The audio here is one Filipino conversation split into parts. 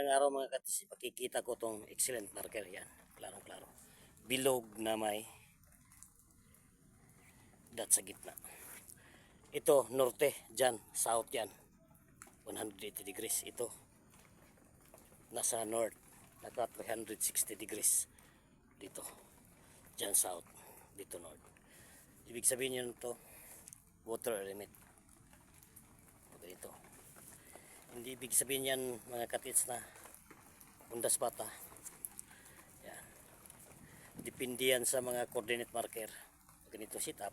Ngayong araw mga katis, ipakikita ko tong excellent marker yan. Klarong-klaro. Bilog na may dot sa gitna. Ito, norte, dyan, south yan. 180 degrees. Ito, nasa north, naka 360 degrees. Dito, dyan south, dito north. Ibig sabihin yun ito, water element. Ganito. Hindi ibig sabihin yan mga katits na undas bata. Yan. Depende yan sa mga coordinate marker. Ganito sit up.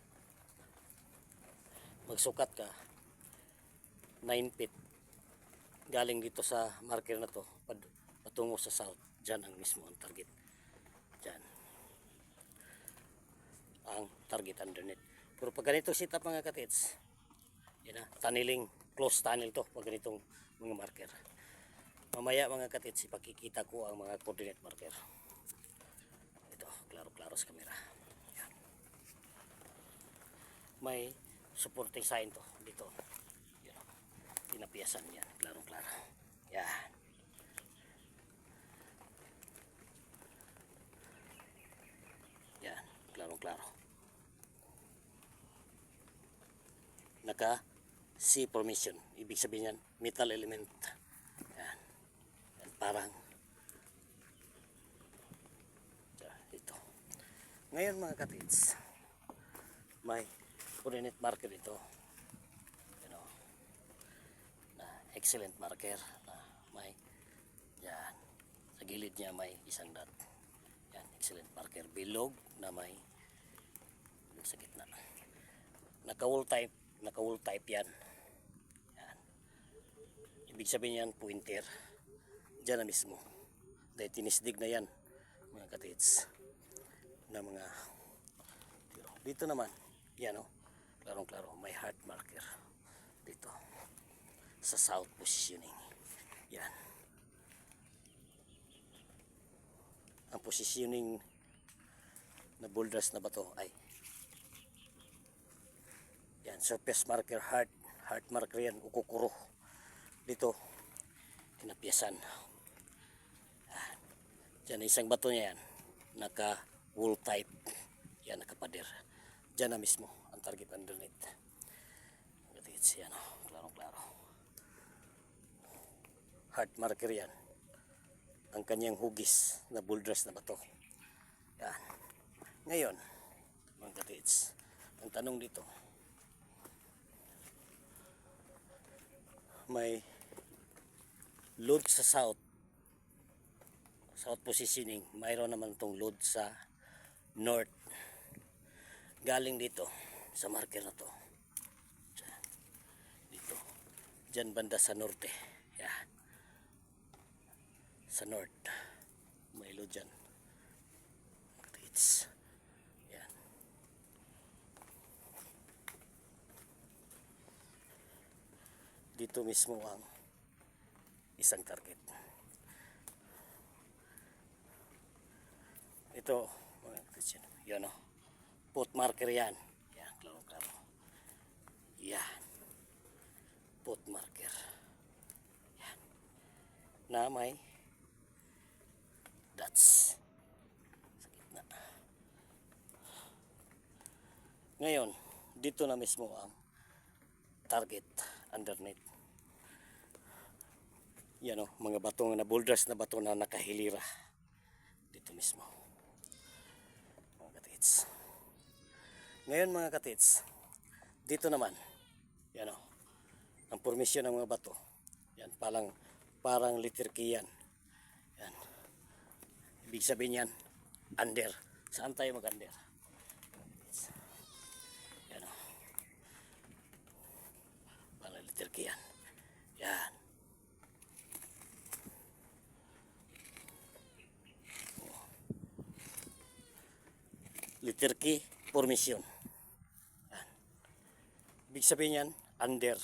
Magsukat ka 9 feet galing dito sa marker na to patungo sa south. Diyan ang mismo ang target. Diyan ang target underneath. Pero pag ganito sit up mga katits, yan na, tunneling, close tunnel to pag ganitong mga marker. Mamaya mga katits, ipakikita ko ang mga coordinate marker. Ito, klaro-klaro sa camera. Yan. May supporting sign to dito. Yan. Tinapiasan yan, klaro-klaro. Yan. Yan, klaro-klaro. Naka C formation, ibig sabihin yan metal element. Yan. Yan, parang ito. Ngayon mga katits, may coordinate marker ito. You know, na excellent marker na may yan, sa gilid niya may isang dot. Yan, excellent marker, bilog na may sa gitna. Naka-wall type yan. Yan. Ibig sabihin yan pointer. Diyan na mismo. Dahil tinisdig na yan mga katits na mga dito naman yan o, klarong-klaro may heart marker dito sa south positioning. Yan ang positioning na boulders na bato ay yan, surface marker, heart marker yan, ukukuro dito tinapiasan. Diyan isang bato niya yan, naka wall type yan, nakapader. Diyan na mismo ang target underneath. It's yan, klarong-klaro. Heart marker yan, ang kanyang hugis na boulders na bato. Yan. Ngayon mga katits, ang tanong dito, may load sa south positioning, mayroon naman itong load sa north galing dito sa marker na to. Dito, dyan banda sa norte. Yan. Sa north may load dyan. It's yan. Dito mismo ang isang target. Ito, yan o, put marker yan. Yan, klaro-klaro. Yan, put marker. Yan, na may dots sa gitna. Ngayon, dito na mismo ang target underneath. Yan o, mga batong na boulders na bato na nakahilira dito mismo mga katits. Ngayon mga katits, dito naman yan o, ang formation ng mga bato yan, parang letter K yan. Yan, ibig sabihin yan under. Saan tayo mag under? Yan o, parang letter K yan. Yan, letter K formation. Yan. Ibig sabihin yan under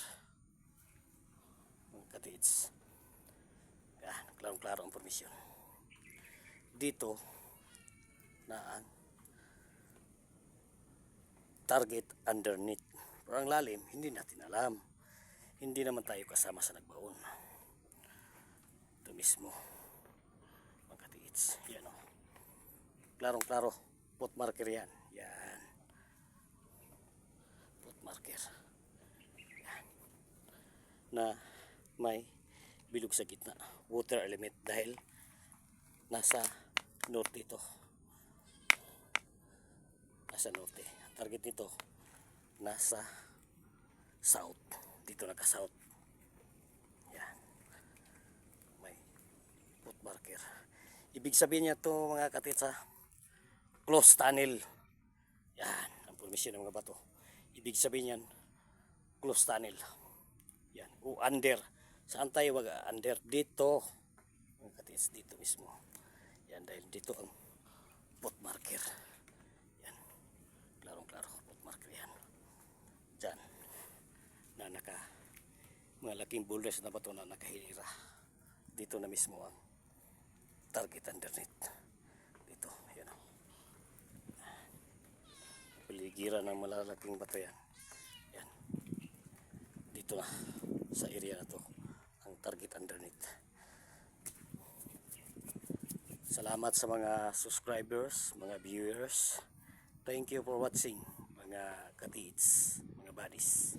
mga katits. Yan, klarong-klaro ang formation. Dito na ang target underneath. Pero ang lalim, hindi natin alam. Hindi naman tayo kasama sa nagbaon. Ito mismo. Mga katiits. Yan o. Klarong klaro. Pot marker yan. Yan. Pot marker. Yan. Na may bilog sa gitna. Water element dahil nasa norte ito. Nasa norte. Ang target nito nasa south. Dito naka-south. Yan. May pot marker. Ibig sabihin niya to mga katitsa, close tunnel. Yan. Ang formasyon ng mga bato. Ibig sabihin yan, close tunnel. Yan. O under. Saan tayo wag under? Dito. Mga katitsa, dito mismo. Yan. Dahil dito ang pot marker. Yan. Klarong-klaro. Pot marker yan. Diyan. Na mga laking boulders na bato na nakahilira. Dito na mismo ang target underneath. Dito, yan o. Paligiran ng malalaking bato yan. Yan. Dito na, sa area na to, ang target underneath. Salamat sa mga subscribers, mga viewers. Thank you for watching, mga katiits, mga buddies.